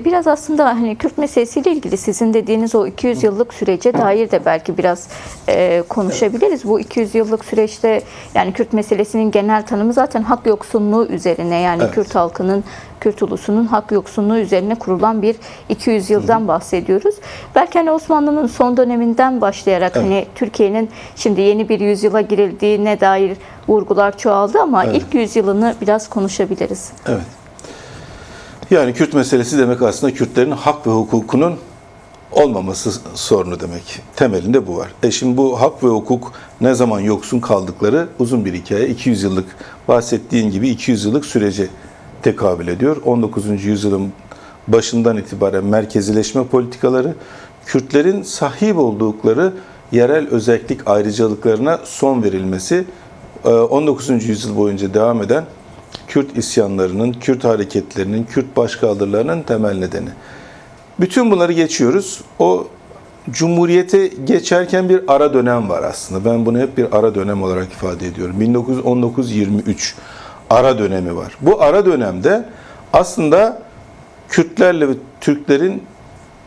Biraz aslında hani Kürt meselesiyle ilgili sizin dediğiniz o 200 yıllık sürece dair de belki biraz konuşabiliriz. Bu 200 yıllık süreçte yani Kürt meselesinin genel tanımı zaten hak yoksunluğu üzerine, yani Evet. Kürt halkının, Kürt ulusunun hak yoksunluğu üzerine kurulan bir 200 yıldan bahsediyoruz. Belki hani Osmanlı'nın son döneminden başlayarak hani Türkiye'nin şimdi yeni bir yüzyıla girildiğine dair vurgular çoğaldı ama ilk yüzyılını biraz konuşabiliriz. Evet. Yani Kürt meselesi demek aslında Kürtlerin hak ve hukukunun olmaması sorunu demek. Temelinde bu var. Şimdi bu hak ve hukuk ne zaman yoksun kaldıkları uzun bir hikaye. 200 yıllık, bahsettiğin gibi 200 yıllık sürece tekabül ediyor. 19. yüzyılın başından itibaren merkezileşme politikaları, Kürtlerin sahip oldukları yerel özellik ayrıcalıklarına son verilmesi, 19. yüzyıl boyunca devam eden Kürt isyanlarının, Kürt hareketlerinin, Kürt başkaldırılarının temel nedeni. Bütün bunları geçiyoruz. O Cumhuriyete geçerken bir ara dönem var aslında. Ben bunu hep bir ara dönem olarak ifade ediyorum. 1919-23 ara dönemi var. Bu ara dönemde aslında Kürtlerle ve Türklerin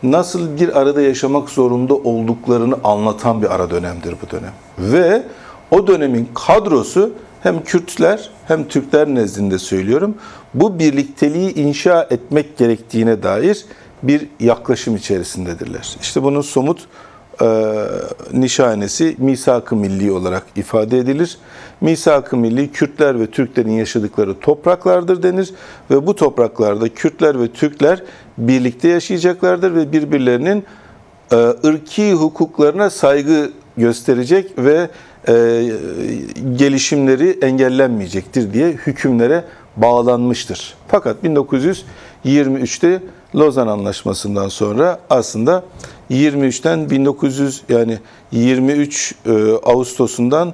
nasıl bir arada yaşamak zorunda olduklarını anlatan bir ara dönemdir bu dönem. Ve o dönemin kadrosu hem Kürtler hem Türkler nezdinde söylüyorum, bu birlikteliği inşa etmek gerektiğine dair bir yaklaşım içerisindedirler. İşte bunun somut nişanesi Misak-ı Milli olarak ifade edilir. Misak-ı Milli, Kürtler ve Türklerin yaşadıkları topraklardır denir ve bu topraklarda Kürtler ve Türkler birlikte yaşayacaklardır ve birbirlerinin ırki hukuklarına saygı gösterecek ve gelişimleri engellenmeyecektir diye hükümlere bağlanmıştır. Fakat 1923'te Lozan Anlaşması'ndan sonra aslında 23'ten 23 Ağustos'undan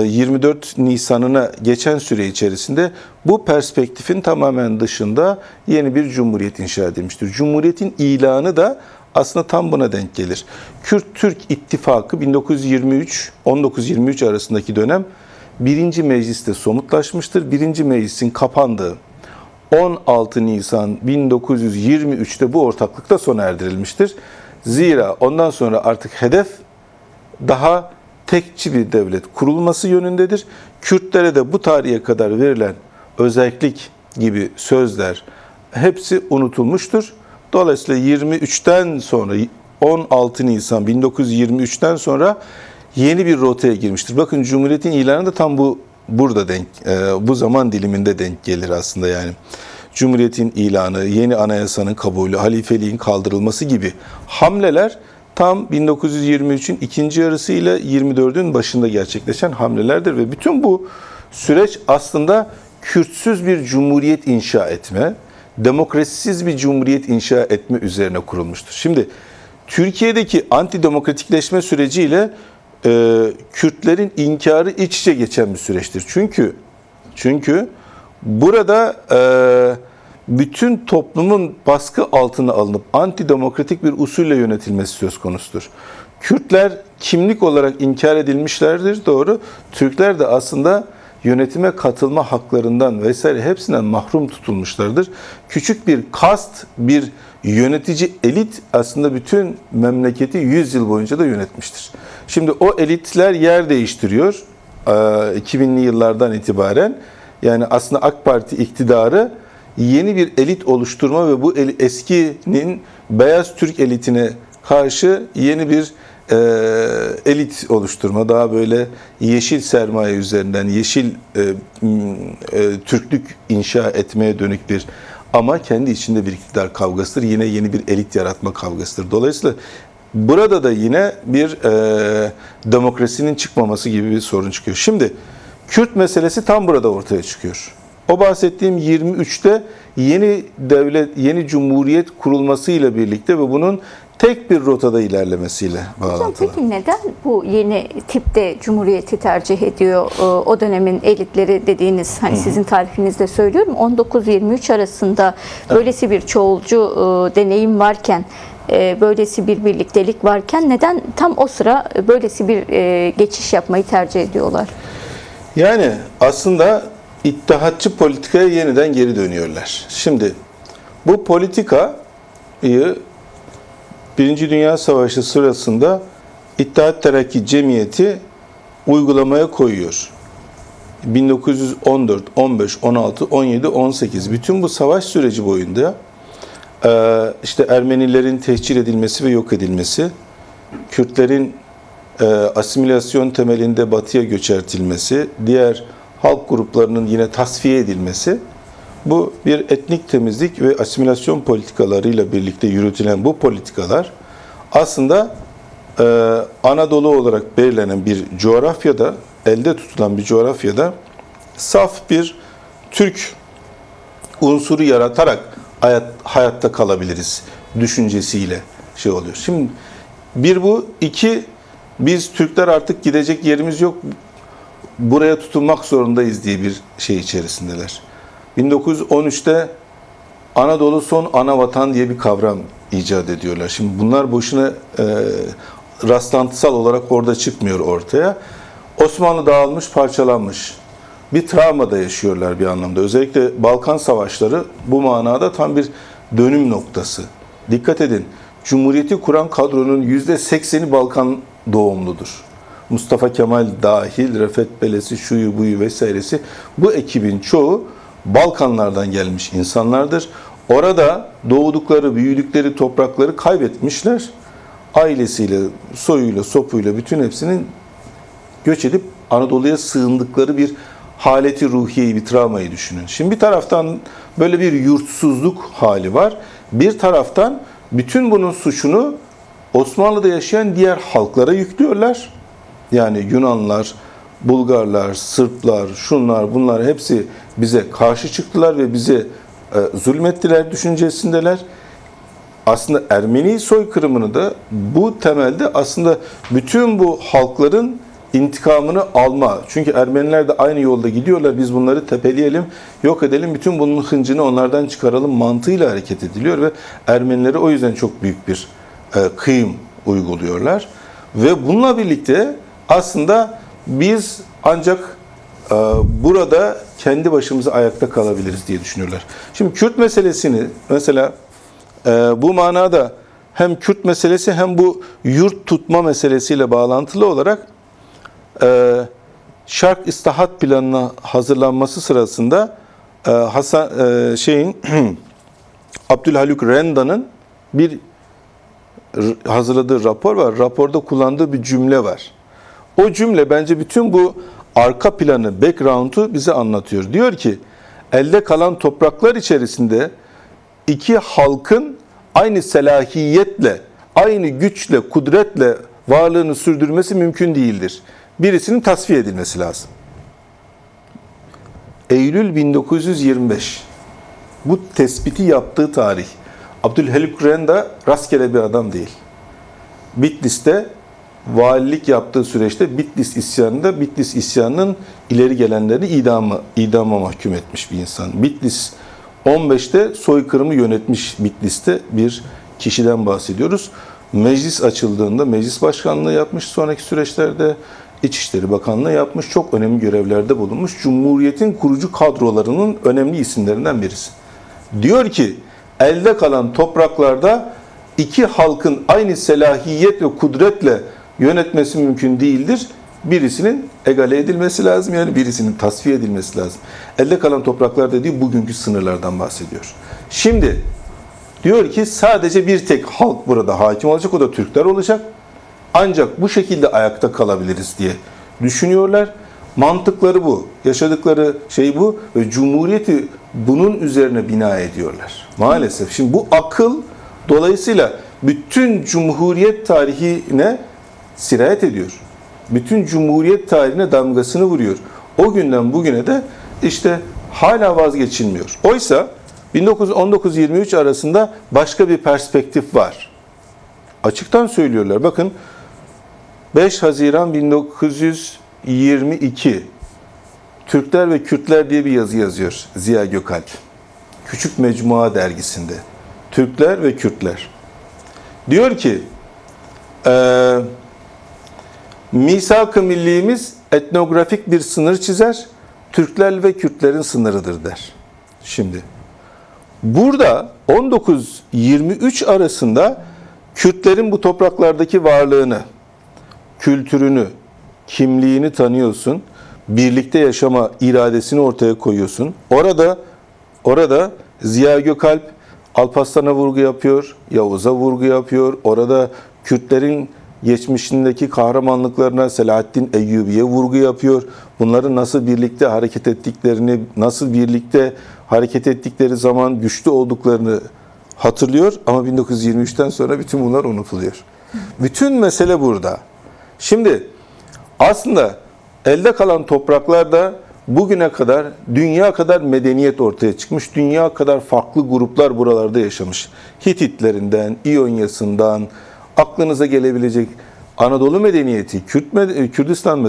24 Nisan'ına geçen süre içerisinde bu perspektifin tamamen dışında yeni bir cumhuriyet inşa edilmiştir. Cumhuriyetin ilanı da aslında tam buna denk gelir. Kürt-Türk İttifakı 1923 arasındaki dönem 1. Meclis'te somutlaşmıştır. 1. Meclis'in kapandığı 16 Nisan 1923'te bu ortaklıkta sona erdirilmiştir. Zira ondan sonra artık hedef daha tekçi bir devlet kurulması yönündedir. Kürtlere de bu tarihe kadar verilen özellik gibi sözler hepsi unutulmuştur. Dolayısıyla 23'ten sonra 16 Nisan 1923'ten sonra yeni bir rotaya girmiştir. Bakın Cumhuriyet'in ilanı da tam burada bu zaman diliminde denk gelir aslında yani. Cumhuriyet'in ilanı, yeni anayasanın kabulü, halifeliğin kaldırılması gibi hamleler tam 1923'ün ikinci yarısı ile 24'ün başında gerçekleşen hamlelerdir ve bütün bu süreç aslında Kürtsüz bir cumhuriyet inşa etme, demokrasisiz bir cumhuriyet inşa etme üzerine kurulmuştur. Şimdi Türkiye'deki antidemokratikleşme süreciyle Kürtlerin inkarı iç içe geçen bir süreçtir. Çünkü burada bütün toplumun baskı altına alınıp antidemokratik bir usulle yönetilmesi söz konusudur. Kürtler kimlik olarak inkar edilmişlerdir, doğru. Türkler de aslında yönetime katılma haklarından vesaire hepsinden mahrum tutulmuşlardır. Küçük bir kast, bir yönetici elit aslında bütün memleketi 100 yıl boyunca da yönetmiştir. Şimdi o elitler yer değiştiriyor 2000'li yıllardan itibaren. Yani aslında AK Parti iktidarı yeni bir elit oluşturma ve bu eskinin beyaz Türk elitine karşı yeni bir elit oluşturma, daha böyle yeşil sermaye üzerinden yeşil Türklük inşa etmeye dönük bir, ama kendi içinde bir iktidar kavgasıdır. Yine yeni bir elit yaratma kavgasıdır. Dolayısıyla burada da yine bir demokrasinin çıkmaması gibi bir sorun çıkıyor. Şimdi Kürt meselesi tam burada ortaya çıkıyor. O bahsettiğim 23'te yeni devlet, yeni cumhuriyet kurulmasıyla birlikte ve bunun tek bir rotada ilerlemesiyle bağlantılı. Hocam peki neden bu yeni tipte cumhuriyeti tercih ediyor o dönemin elitleri dediğiniz, hani sizin tarifinizde söylüyorum, 19-23 arasında böylesi bir çoğulcu deneyim varken, böylesi bir birliktelik varken neden tam o sıra böylesi bir geçiş yapmayı tercih ediyorlar? Yani aslında İttihatçı politikaya yeniden geri dönüyorlar. Şimdi bu politika Birinci Dünya Savaşı sırasında İttihat Terakki Cemiyeti uygulamaya koyuyor. 1914, 15, 16, 17, 18 bütün bu savaş süreci boyunca işte Ermenilerin tehcir edilmesi ve yok edilmesi, Kürtlerin asimilasyon temelinde batıya göçertilmesi, diğer halk gruplarının yine tasfiye edilmesi, bu bir etnik temizlik ve asimilasyon politikalarıyla birlikte yürütülen bu politikalar aslında Anadolu olarak belirlenen bir coğrafyada, elde tutulan bir coğrafyada saf bir Türk unsuru yaratarak hayatta kalabiliriz düşüncesiyle şey oluyor. Şimdi bir bu, iki biz Türkler artık gidecek yerimiz yok, buraya tutunmak zorundayız diye bir şey içerisindeler. 1913'te Anadolu son ana vatan diye bir kavram icat ediyorlar. Şimdi bunlar boşuna rastlantısal olarak orada çıkmıyor ortaya. Osmanlı dağılmış, parçalanmış. Bir travmada yaşıyorlar bir anlamda. Özellikle Balkan Savaşları bu manada tam bir dönüm noktası. Dikkat edin, Cumhuriyeti kuran kadronun %80'i Balkan doğumludur. Mustafa Kemal dahil, Refet Belesi, şuyu buyu vesairesi, bu ekibin çoğu Balkanlardan gelmiş insanlardır. Orada doğdukları, büyüdükleri toprakları kaybetmişler. Ailesiyle, soyuyla, sopuyla bütün hepsinin göç edip Anadolu'ya sığındıkları bir haleti ruhiyeyi, bir travmayı düşünün. Şimdi bir taraftan böyle bir yurtsuzluk hali var. Bir taraftan bütün bunun suçunu Osmanlı'da yaşayan diğer halklara yüklüyorlar. Yani Yunanlar, Bulgarlar, Sırplar, şunlar bunlar hepsi bize karşı çıktılar ve bize zulmettiler düşüncesindeler. Aslında Ermeni soykırımını da bu temelde aslında bütün bu halkların intikamını alma. Çünkü Ermeniler de aynı yolda gidiyorlar. Biz bunları tepeleyelim, yok edelim, bütün bunun hıncını onlardan çıkaralım mantığıyla hareket ediliyor ve Ermenilere o yüzden çok büyük bir kıyım uyguluyorlar. Ve bununla birlikte aslında biz ancak burada kendi başımıza ayakta kalabiliriz diye düşünüyorlar. Şimdi Kürt meselesini mesela bu manada hem Kürt meselesi hem bu yurt tutma meselesiyle bağlantılı olarak Şark İslahat Planı'na hazırlanması sırasında Abdülhaluk Renda'nın bir hazırladığı rapor var. Raporda kullandığı bir cümle var. O cümle bence bütün bu arka planı, background'u bize anlatıyor. Diyor ki, elde kalan topraklar içerisinde iki halkın aynı selahiyetle, aynı güçle, kudretle varlığını sürdürmesi mümkün değildir. Birisinin tasfiye edilmesi lazım. Eylül 1925. Bu tespiti yaptığı tarih. Abdülhaluk Renda rastgele bir adam değil. Bitlis'te valilik yaptığı süreçte Bitlis isyanının ileri gelenlerini idama mahkum etmiş bir insan. Bitlis 15'te soykırımı yönetmiş Bitlis'te bir kişiden bahsediyoruz. Meclis açıldığında meclis başkanlığı yapmış, sonraki süreçlerde İçişleri Bakanlığı yapmış, çok önemli görevlerde bulunmuş. Cumhuriyet'in kurucu kadrolarının önemli isimlerinden birisi. Diyor ki, elde kalan topraklarda iki halkın aynı selahiyet ve kudretle yönetmesi mümkün değildir. Birisinin egale edilmesi lazım, yani birisinin tasfiye edilmesi lazım. Elde kalan topraklar dediği bugünkü sınırlardan bahsediyor. Şimdi diyor ki sadece bir tek halk burada hakim olacak, o da Türkler olacak. Ancak bu şekilde ayakta kalabiliriz diye düşünüyorlar. Mantıkları bu, yaşadıkları şey bu ve Cumhuriyeti bunun üzerine bina ediyorlar. Maalesef. Şimdi bu akıl dolayısıyla bütün Cumhuriyet tarihine sirayet ediyor. Bütün Cumhuriyet tarihine damgasını vuruyor. O günden bugüne de işte hala vazgeçilmiyor. Oysa 1919-23 arasında başka bir perspektif var. Açıktan söylüyorlar. Bakın 5 Haziran 1922 Türkler ve Kürtler diye bir yazı yazıyor Ziya Gökalp. Küçük Mecmua dergisinde. Türkler ve Kürtler. Diyor ki misak-ı millimiz etnografik bir sınır çizer. Türkler ve Kürtlerin sınırıdır der. Şimdi burada 19-23 arasında Kürtlerin bu topraklardaki varlığını, kültürünü, kimliğini tanıyorsun. Birlikte yaşama iradesini ortaya koyuyorsun. Orada Ziya Gökalp Alparslan'a vurgu yapıyor, Yavuz'a vurgu yapıyor. Orada Kürtlerin geçmişindeki kahramanlıklarına, Selahaddin Eyyubi'ye vurgu yapıyor. Bunların nasıl birlikte hareket ettiklerini, nasıl birlikte hareket ettikleri zaman güçlü olduklarını hatırlıyor. Ama 1923'ten sonra bütün bunlar unutuluyor. Bütün mesele burada. Şimdi aslında elde kalan topraklarda bugüne kadar dünya kadar medeniyet ortaya çıkmış. Dünya kadar farklı gruplar buralarda yaşamış. Hititlerinden, İonya'sından, aklınıza gelebilecek Anadolu medeniyeti, Kürdistan,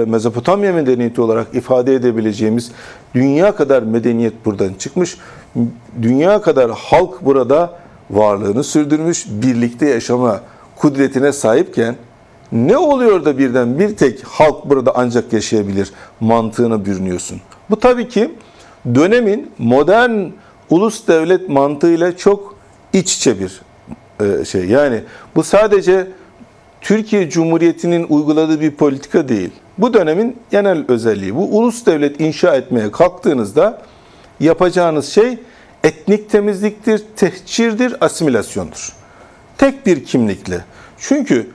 Mezopotamya medeniyeti olarak ifade edebileceğimiz dünya kadar medeniyet buradan çıkmış. Dünya kadar halk burada varlığını sürdürmüş, birlikte yaşama kudretine sahipken ne oluyor da birden bir tek halk burada ancak yaşayabilir mantığına bürünüyorsun. Bu tabii ki dönemin modern ulus devlet mantığıyla çok iç içe bir şey. Yani bu sadece Türkiye Cumhuriyeti'nin uyguladığı bir politika değil. Bu dönemin genel özelliği. Bu ulus devlet inşa etmeye kalktığınızda yapacağınız şey etnik temizliktir, tehcirdir, asimilasyondur. Tek bir kimlikle. Çünkü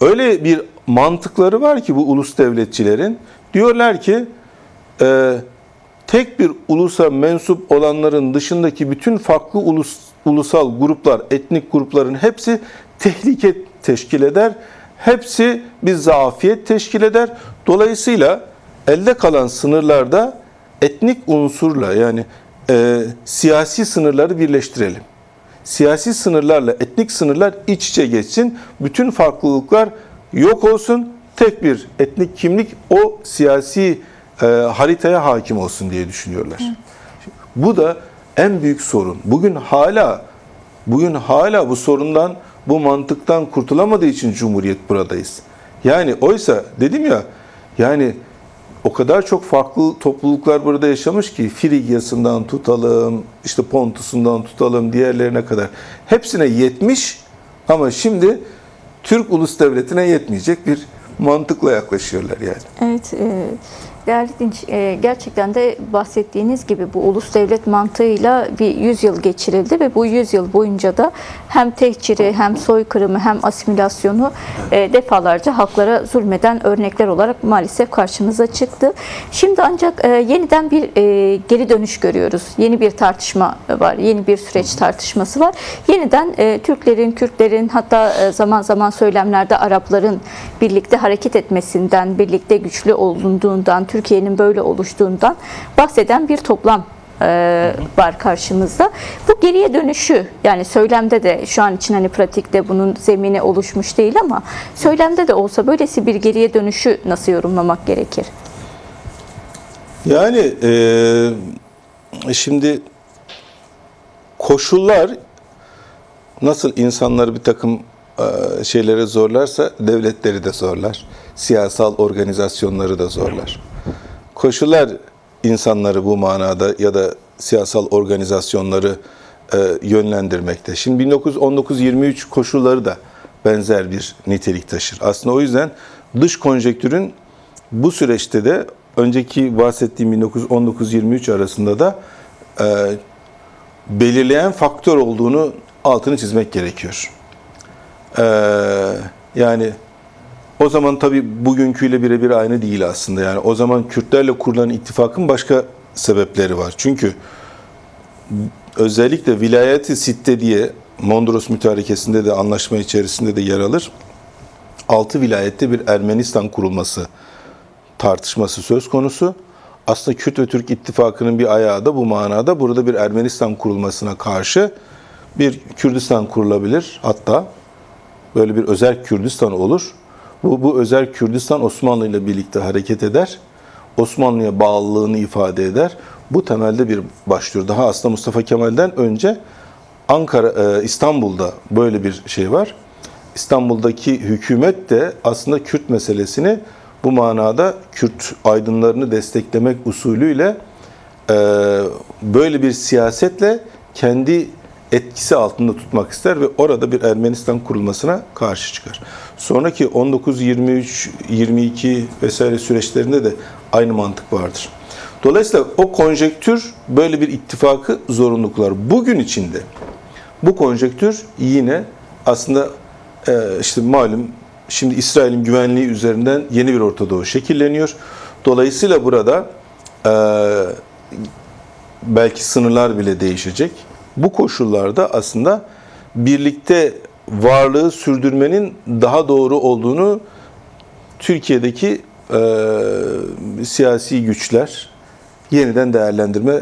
öyle bir mantıkları var ki bu ulus devletçilerin, diyorlar ki tek bir ulusa mensup olanların dışındaki bütün farklı ulusal gruplar, etnik grupların hepsi tehlike teşkil eder. Hepsi bir zafiyet teşkil eder. Dolayısıyla elde kalan sınırlarda etnik unsurla yani siyasi sınırları birleştirelim. Siyasi sınırlarla etnik sınırlar iç içe geçsin. Bütün farklılıklar yok olsun. Tek bir etnik kimlik o siyasi haritaya hakim olsun diye düşünüyorlar. Bu da en büyük sorun. Bugün hala bu sorundan, bu mantıktan kurtulamadığı için Cumhuriyet buradayız. Yani oysa dedim ya, yani o kadar çok farklı topluluklar burada yaşamış ki Frigya'sından tutalım, işte Pontus'undan tutalım, diğerlerine kadar. Hepsine yetmiş ama şimdi Türk Ulus Devleti'ne yetmeyecek bir mantıkla yaklaşıyorlar yani. Evet, değerli Dinç, gerçekten de bahsettiğiniz gibi bu ulus devlet mantığıyla bir 100 yıl geçirildi ve bu 100 yıl boyunca da hem tehciri hem soykırımı hem asimilasyonu defalarca halklara zulmeden örnekler olarak maalesef karşımıza çıktı. Şimdi ancak yeniden bir geri dönüş görüyoruz. Yeni bir tartışma var, yeni bir süreç tartışması var. Yeniden Türklerin, Kürtlerin, hatta zaman zaman söylemlerde Arapların birlikte hareket etmesinden, birlikte güçlü olunduğundan, Türkiye'nin böyle oluştuğundan bahseden bir toplam var karşımızda. Bu geriye dönüşü, yani söylemde de şu an için hani pratikte bunun zemini oluşmuş değil ama söylemde de olsa böylesi bir geriye dönüşü nasıl yorumlamak gerekir? Yani şimdi koşullar nasıl insanları bir takım şeylere zorlarsa devletleri de zorlar. Siyasal organizasyonları da zorlar. Koşullar insanları bu manada ya da siyasal organizasyonları yönlendirmekte. Şimdi 1919-23 koşulları da benzer bir nitelik taşır. Aslında o yüzden dış konjektürün bu süreçte de önceki bahsettiğim 1919-23 arasında da belirleyen faktör olduğunu altını çizmek gerekiyor. Yani o zaman tabii bugünküyle birebir aynı değil aslında. Yani o zaman Kürtlerle kurulan ittifakın başka sebepleri var. Çünkü özellikle Vilayet-i Sitte diye Mondros Mütarekesi'nde de anlaşma içerisinde de yer alır. 6 vilayette bir Ermenistan kurulması tartışması söz konusu. Aslında Kürt ve Türk ittifakının bir ayağı da bu manada. Burada bir Ermenistan kurulmasına karşı bir Kürdistan kurulabilir. Hatta böyle bir özerk Kürdistan olur. Bu özerk Kürdistan Osmanlı ile birlikte hareket eder. Osmanlı'ya bağlılığını ifade eder. Bu temelde bir başlıyor. Daha aslında Mustafa Kemal'den önce İstanbul'da böyle bir şey var. İstanbul'daki hükümet de aslında Kürt meselesini bu manada Kürt aydınlarını desteklemek usulüyle böyle bir siyasetle kendi etkisi altında tutmak ister ve orada bir Ermenistan kurulmasına karşı çıkar. Sonraki 19, 23, 22 vesaire süreçlerinde de aynı mantık vardır. Dolayısıyla o konjektür böyle bir ittifakı zorunlu kılar. Bugün içinde bu konjektür yine aslında işte malum şimdi İsrail'in güvenliği üzerinden yeni bir Orta Doğu şekilleniyor. Dolayısıyla burada belki sınırlar bile değişecek. Bu koşullarda aslında birlikte varlığı sürdürmenin daha doğru olduğunu Türkiye'deki siyasi güçler yeniden değerlendirme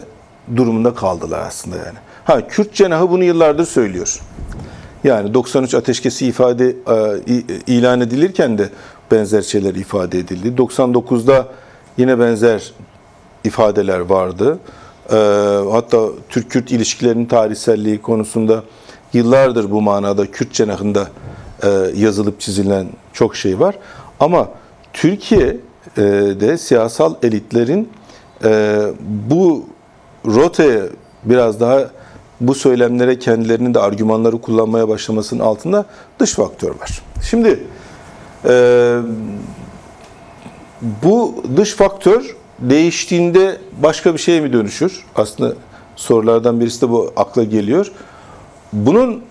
durumunda kaldılar aslında yani. Kürt cenahı bunu yıllardır söylüyor. Yani 93 ateşkesi ilan edilirken de benzer şeyler ifade edildi. 99'da yine benzer ifadeler vardı. Hatta Türk-Kürt ilişkilerinin tarihselliği konusunda yıllardır bu manada Kürt cenahında yazılıp çizilen çok şey var. Ama Türkiye'de siyasal elitlerin bu rotaya biraz daha bu söylemlere kendilerinin de argümanları kullanmaya başlamasının altında dış faktör var. Şimdi bu dış faktör değiştiğinde başka bir şeye mi dönüşür? Aslında sorulardan birisi de bu akla geliyor. Bunun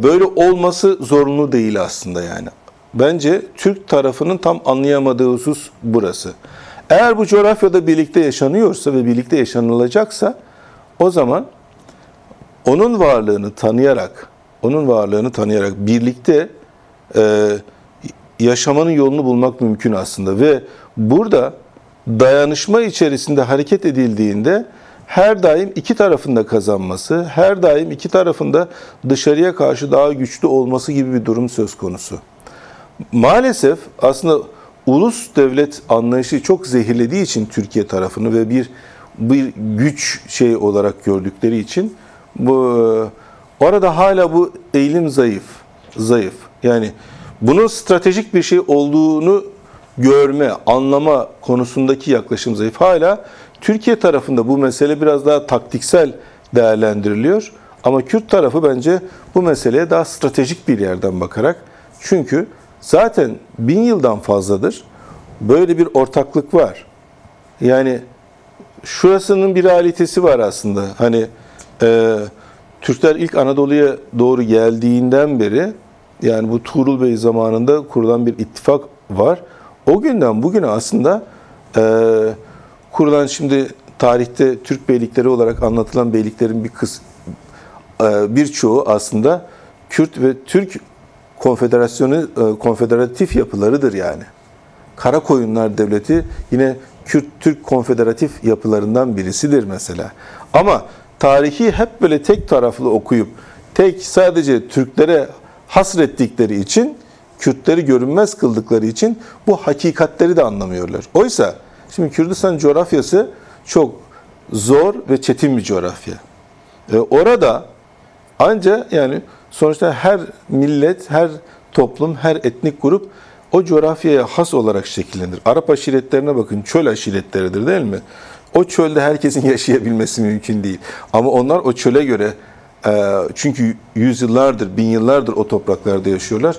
böyle olması zorunlu değil aslında yani. Bence Türk tarafının tam anlayamadığı husus burası. Eğer bu coğrafyada birlikte yaşanıyorsa ve birlikte yaşanılacaksa o zaman onun varlığını tanıyarak birlikte yaşamanın yolunu bulmak mümkün aslında ve burada dayanışma içerisinde hareket edildiğinde her daim iki tarafında kazanması, her daim iki tarafında dışarıya karşı daha güçlü olması gibi bir durum söz konusu. Maalesef aslında ulus devlet anlayışı çok zehirlediği için Türkiye tarafını ve bir güç olarak gördükleri için orada hala bu eğilim zayıf. Yani bunun stratejik bir şey olduğunu görme, anlama konusundaki yaklaşım zayıf. Hala Türkiye tarafında bu mesele biraz daha taktiksel değerlendiriliyor. Ama Kürt tarafı bence bu meseleye daha stratejik bir yerden bakarak, çünkü zaten 1000 yıldan fazladır böyle bir ortaklık var. Yani şurasının bir realitesi var aslında. Hani Türkler ilk Anadolu'ya doğru geldiğinden beri, yani bu Tuğrul Bey zamanında kurulan bir ittifak var. O günden bugüne aslında kurulan, şimdi tarihte Türk beylikleri olarak anlatılan beyliklerin birçoğu aslında Kürt ve Türk konfederatif yapılarıdır yani. Karakoyunlar Devleti yine Kürt-Türk konfederatif yapılarından birisidir mesela. Ama tarihi hep böyle tek taraflı okuyup sadece Türklere hasrettikleri için, Kürtleri görünmez kıldıkları için bu hakikatleri de anlamıyorlar. Oysa şimdi Kürdistan coğrafyası çok zor ve çetin bir coğrafya. Orada ancak yani sonuçta her millet, her toplum, her etnik grup o coğrafyaya has olarak şekillenir. Arap aşiretlerine bakın, çöl aşiretleridir değil mi? O çölde herkesin yaşayabilmesi mümkün değil. Ama onlar o çöle göre, çünkü yüzyıllardır, 1000 yıllardır o topraklarda yaşıyorlar.